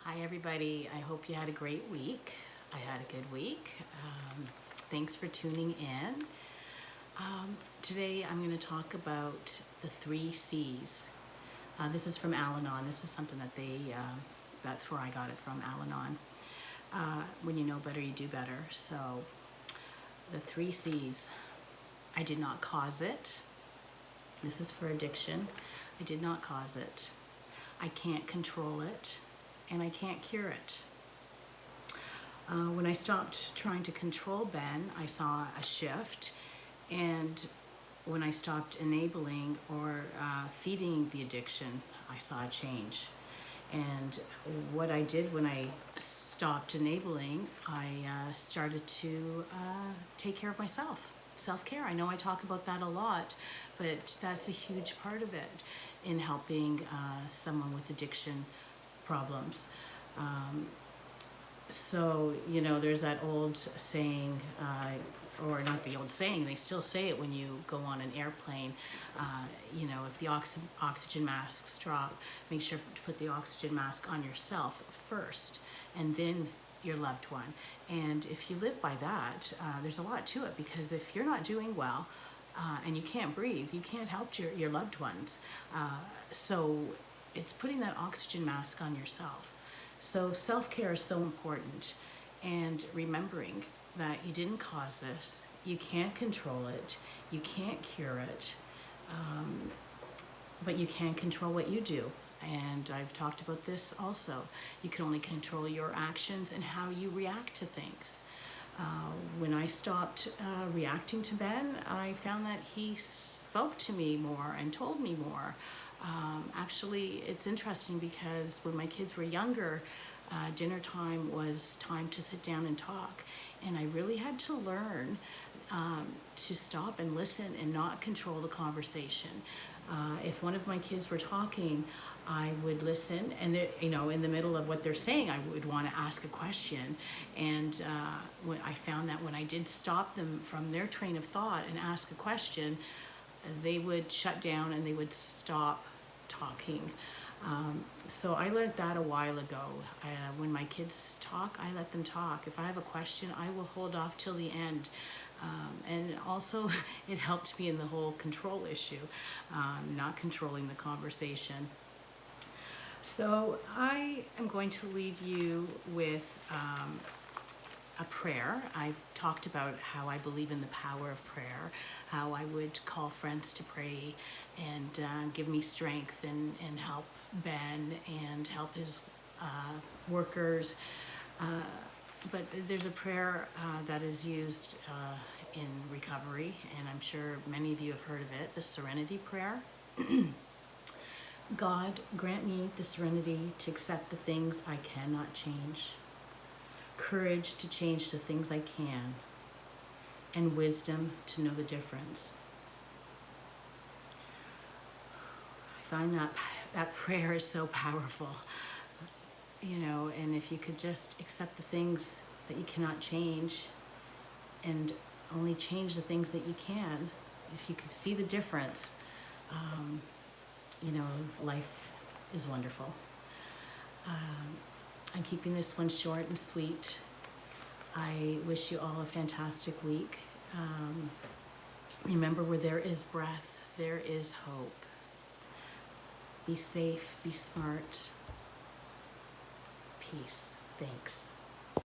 Hi everybody, I hope you had a great week. I had a good week. Thanks for tuning in. Today I'm going to talk about the 3 C's. This is from Al-Anon. This is something that that's where I got it from, Al-Anon. When you know better, you do better. So the 3 C's. I did not cause it. This is for addiction. I did not cause it. I can't control it. And I can't cure it. When I stopped trying to control Ben, I saw a shift. And when I stopped enabling or feeding the addiction, I saw a change. And what I did when I stopped enabling, I started to take care of myself. Self-care. I know I talk about that a lot, but that's a huge part of it in helping someone with addiction problems. So, you know, there's that old saying, or not the old saying, they still say it when you go on an airplane, you know, if the oxygen masks drop, make sure to put the oxygen mask on yourself first, and then your loved one. And if you live by that, there's a lot to it, because if you're not doing well, and you can't breathe, you can't help your loved ones. So it's putting that oxygen mask on yourself. So self-care is so important, and remembering that you didn't cause this, you can't control it, you can't cure it, but you can control what you do. And I've talked about this also. You can only control your actions and how you react to things. When I stopped reacting to Ben, I found that he spoke to me more and told me more. Actually, it's interesting because when my kids were younger, dinner time was time to sit down and talk. And I really had to learn to stop and listen and not control the conversation. If one of my kids were talking, I would listen, and you know, in the middle of what they're saying, I would want to ask a question. And when I found that when I did stop them from their train of thought and ask a question, they would shut down and they would stop talking. So I learned that a while ago. When my kids talk, I let them talk. If I have a question, I will hold off till the end. And also it helped me in the whole control issue, not controlling the conversation. So I am going to leave you with a prayer. I've talked about how I believe in the power of prayer, how I would call friends to pray and give me strength and help Ben and help his workers. But there's a prayer that is used in recovery, and I'm sure many of you have heard of it, the Serenity Prayer. God, grant me the serenity to accept the things I cannot change, courage to change the things I can, and wisdom to know the difference. I find that prayer is so powerful, you know, and if you could just accept the things that you cannot change and only change the things that you can, if you could see the difference, you know, life is wonderful. I'm keeping this one short and sweet. I wish you all a fantastic week. Remember, where there is breath, there is hope. Be safe, be smart. Peace. Thanks.